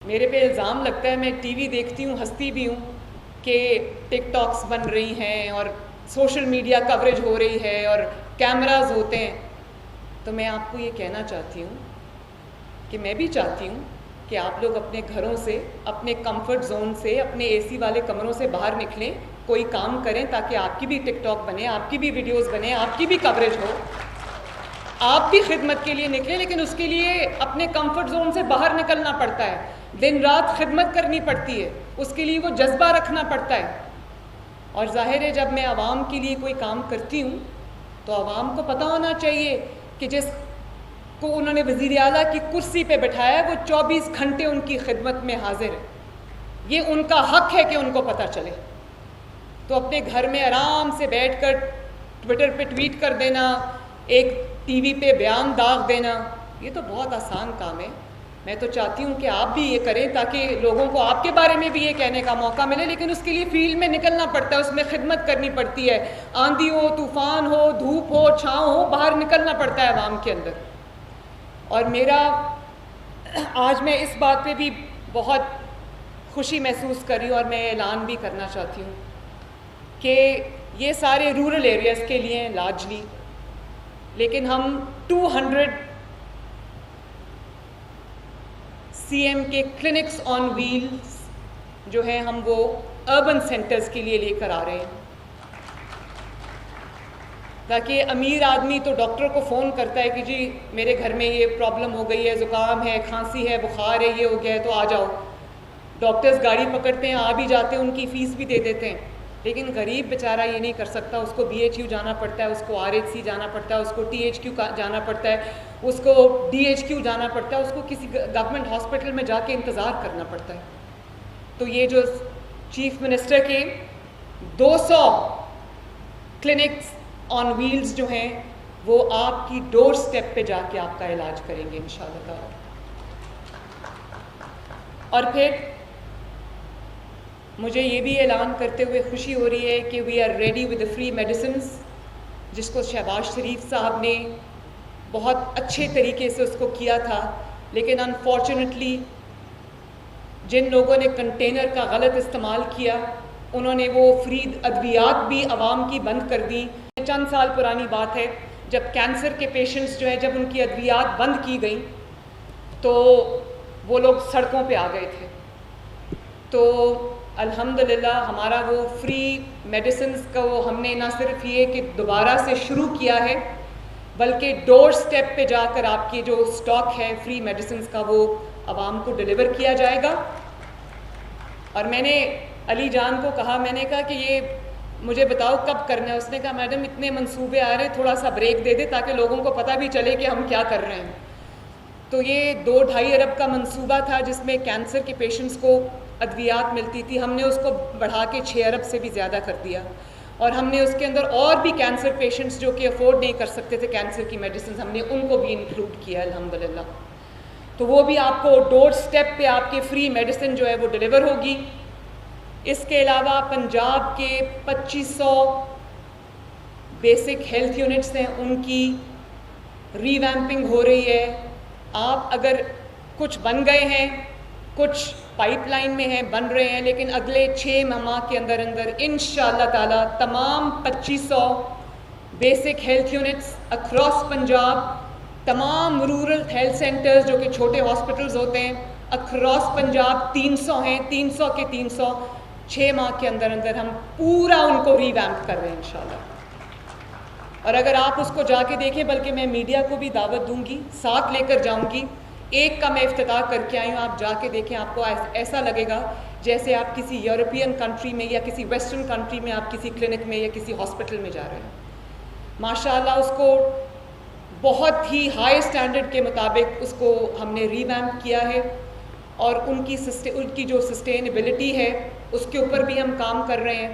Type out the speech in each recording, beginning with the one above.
میرے پہ الزام لگتا ہے، میں ٹی وی دیکھتی ہوں، ہنستی بھی ہوں کہ ٹک ٹاکس بن رہی ہیں اور سوشل میڈیا کوریج ہو رہی ہے اور کیمراز ہوتے ہیں. تو میں آپ کو یہ کہنا چاہتی ہوں کہ میں بھی چاہتی ہوں کہ آپ لوگ اپنے گھروں سے، اپنے کمفرٹ زون سے، اپنے اے سی والے کمروں سے باہر نکلیں، کوئی کام کریں تاکہ آپ کی بھی ٹک ٹاک بنے، آپ کی بھی ویڈیوز بنے، آپ کی بھی کوریج ہو. آپ بھی خدمت کے لیے نکلیں، لیکن اس کے لیے اپنے کمفرٹ زون سے باہر نکلنا پڑتا ہے، دن رات خدمت کرنی پڑتی ہے، اس کے لیے وہ جذبہ رکھنا پڑتا ہے. اور ظاہر ہے جب میں عوام کے لیے کوئی کام کرتی ہوں تو عوام کو پتہ ہونا چاہیے کہ جس کو انہوں نے وزیر اعلیٰ کی کرسی پہ بٹھایا ہے وہ 24 گھنٹے ان کی خدمت میں حاضر ہے. یہ ان کا حق ہے کہ ان کو پتہ چلے. تو اپنے گھر میں آرام سے بیٹھ کر ٹویٹر پہ ٹویٹ کر دینا، ایک ٹی وی پہ بیان داغ دینا، یہ تو بہت آسان کام ہے. میں تو چاہتی ہوں کہ آپ بھی یہ کریں تاکہ لوگوں کو آپ کے بارے میں بھی یہ کہنے کا موقع ملے، لیکن اس کے لیے فیلڈ میں نکلنا پڑتا ہے، اس میں خدمت کرنی پڑتی ہے. آندھی ہو، طوفان ہو، دھوپ ہو، چھاؤں ہو، باہر نکلنا پڑتا ہے عوام کے اندر. اور میرا آج میں اس بات پہ بھی بہت خوشی محسوس کر رہی ہوں اور میں اعلان بھی کرنا چاہتی ہوں کہ یہ سارے رورل ایریاز کے لیے ہیں لارجلی، لیکن ہم 200 سی ایم کے کلینکس آن ویلز جو ہیں ہم وہ اربن سینٹرز کے لیے لے کر آ رہے ہیں، تاکہ امیر آدمی تو ڈاکٹر کو فون کرتا ہے کہ جی میرے گھر میں یہ پرابلم ہو گئی ہے، زکام ہے، کھانسی ہے، بخار ہے، یہ ہو گیا ہے تو آ جاؤ. ڈاکٹرز گاڑی پکڑتے ہیں، آ بھی جاتے ہیں، ان کی فیس بھی دے دیتے ہیں. لیکن غریب بیچارہ یہ نہیں کر سکتا، اس کو BHU جانا پڑتا ہے، اس کو RHC جانا پڑتا ہے، اس کو THQ جانا پڑتا ہے، اس کو DHQ جانا پڑتا ہے، اس کو کسی گورنمنٹ ہاسپٹل میں جا کے انتظار کرنا پڑتا ہے. تو یہ جو چیف منسٹر کے 200 کلینکس آن ویلز جو ہیں وہ آپ کی ڈور سٹیپ پہ جا کے آپ کا علاج کریں گے انشاءاللہ تعالی. اور پھر مجھے یہ بھی اعلان کرتے ہوئے خوشی ہو رہی ہے کہ we are ready with free medicines, جس کو شہباز شریف صاحب نے بہت اچھے طریقے سے اس کو کیا تھا، لیکن انفارچونیٹلی جن لوگوں نے کنٹینر کا غلط استعمال کیا انہوں نے وہ فری ادویات بھی عوام کی بند کر دی. چند سال پرانی بات ہے جب کینسر کے پیشنٹس جو ہیں جب ان کی ادویات بند کی گئیں تو وہ لوگ سڑکوں پہ آ گئے تھے. تو الحمدللہ ہمارا وہ فری میڈیسنز کا وہ ہم نے نہ صرف یہ کہ دوبارہ سے شروع کیا ہے بلکہ ڈور سٹیپ پہ جا کر آپ کی جو سٹاک ہے فری میڈیسنز کا وہ عوام کو ڈیلیور کیا جائے گا. اور میں نے علی جان کو کہا، میں نے کہا کہ یہ مجھے بتاؤ کب کرنا ہے. اس نے کہا میڈم اتنے منصوبے آ رہے ہیں، تھوڑا سا بریک دے دے تاکہ لوگوں کو پتہ بھی چلے کہ ہم کیا کر رہے ہیں. تو یہ 2-2.5 ارب کا منصوبہ تھا جس میں کینسر کے پیشنٹس کو ادویات ملتی تھی، ہم نے اس کو بڑھا کے 6 ارب سے بھی زیادہ کر دیا. اور ہم نے اس کے اندر اور بھی کینسر پیشنٹس جو کہ افورڈ نہیں کر سکتے تھے کینسر کی میڈیسنز، ہم نے ان کو بھی انکلوڈ کیا الحمدللہ. تو وہ بھی آپ کو ڈور سٹیپ پہ آپ کی فری میڈیسن جو ہے وہ ڈیلیور ہوگی. اس کے علاوہ پنجاب کے 2500 بیسک ہیلتھ یونٹس ہیں، ان کی ری ویمپنگ ہو رہی ہے. آپ اگر کچھ بن گئے ہیں، کچھ پائپ لائن میں ہیں، بن رہے ہیں، لیکن اگلے 6 ماہ کے اندر اندر انشاءاللہ تعالی تمام 2500 basic health units across Punjab, تمام رورل ہیلتھ سینٹرز جو کہ چھوٹے ہاسپٹلز ہوتے ہیں اکراس پنجاب 300 ہیں، 300 کے 300 6 ماہ کے اندر اندر ہم پورا ان کو ری ویمپ کر رہے ہیں انشاءاللہ. اور اگر آپ اس کو جا کے دیکھیں، بلکہ میں میڈیا کو بھی دعوت دوں گی، ساتھ لے کر جاؤں گی. ایک کا میں افتتاح کر کے آئی ہوں، آپ جا کے دیکھیں، آپ کو ایسا لگے گا جیسے آپ کسی یورپین کنٹری میں یا کسی ویسٹرن کنٹری میں آپ کسی کلینک میں یا کسی ہاسپٹل میں جا رہے ہیں. ماشاءاللہ اس کو بہت ہی ہائی سٹینڈرڈ کے مطابق اس کو ہم نے ری ویمپ کیا ہے، اور ان کی جو سسٹینیبلٹی ہے اس کے اوپر بھی ہم کام کر رہے ہیں.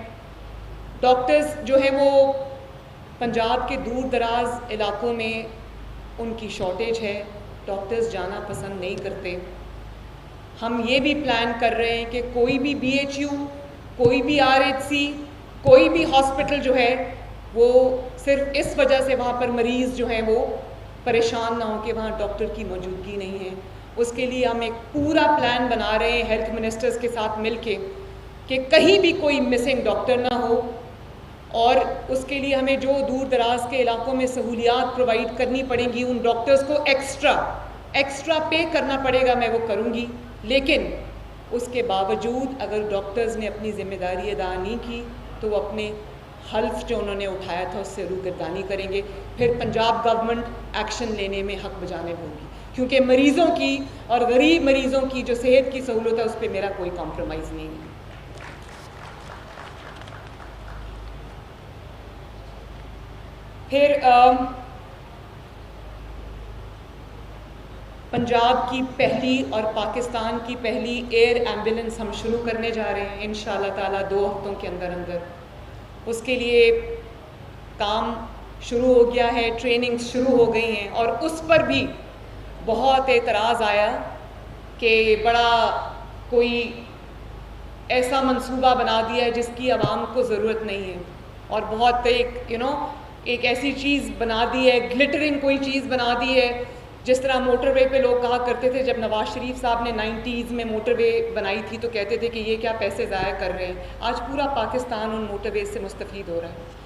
ڈاکٹرز جو ہیں وہ پنجاب کے دور دراز علاقوں میں ان کی شارٹیج ہے، ڈاکٹرز جانا پسند نہیں کرتے. ہم یہ بھی پلان کر رہے ہیں کہ کوئی بھی BHU، کوئی بھی RHC، کوئی بھی ہاسپٹل جو ہے وہ صرف اس وجہ سے وہاں پر مریض جو ہیں وہ پریشان نہ ہو کہ وہاں ڈاکٹر کی موجودگی نہیں ہے. اس کے لیے ہم ایک پورا پلان بنا رہے ہیں ہیلتھ منسٹرز کے ساتھ مل کے کہ کہیں بھی کوئی مسنگ ڈاکٹر نہ ہو، اور اس کے لیے ہمیں جو دور دراز کے علاقوں میں سہولیات پرووائڈ کرنی پڑیں گی، ان ڈاکٹرز کو ایکسٹرا پے کرنا پڑے گا، میں وہ کروں گی. لیکن اس کے باوجود اگر ڈاکٹرز نے اپنی ذمہ داری ادا نہیں کی تو وہ اپنے حلف جو انہوں نے اٹھایا تھا اس سے روگردانی کریں گے. پھر پنجاب گورنمنٹ ایکشن لینے میں حق بجانب ہوگی، کیونکہ مریضوں کی اور غریب مریضوں کی جو صحت کی سہولت ہے اس پہ میرا کوئی کمپرومائز نہیں ہے. پھر پنجاب کی پہلی اور پاکستان کی پہلی ایئر ایمبولینس ہم شروع کرنے جا رہے ہیں انشاءاللہ تعالیٰ 2 ہفتوں کے اندر. اس کے لیے کام شروع ہو گیا ہے، ٹریننگ شروع ہو گئی ہیں، اور اس پر بھی بہت اعتراض آیا کہ بڑا کوئی ایسا منصوبہ بنا دیا ہے جس کی عوام کو ضرورت نہیں ہے، اور بہت ایک ایسی چیز بنا دی ہے، گلٹرنگ کوئی چیز بنا دی ہے. جس طرح موٹر وے پہ لوگ کہا کرتے تھے جب نواز شریف صاحب نے 90s میں موٹر وے بنائی تھی تو کہتے تھے کہ یہ کیا پیسے ضائع کر رہے ہیں. آج پورا پاکستان ان موٹر وے سے مستفید ہو رہا ہے.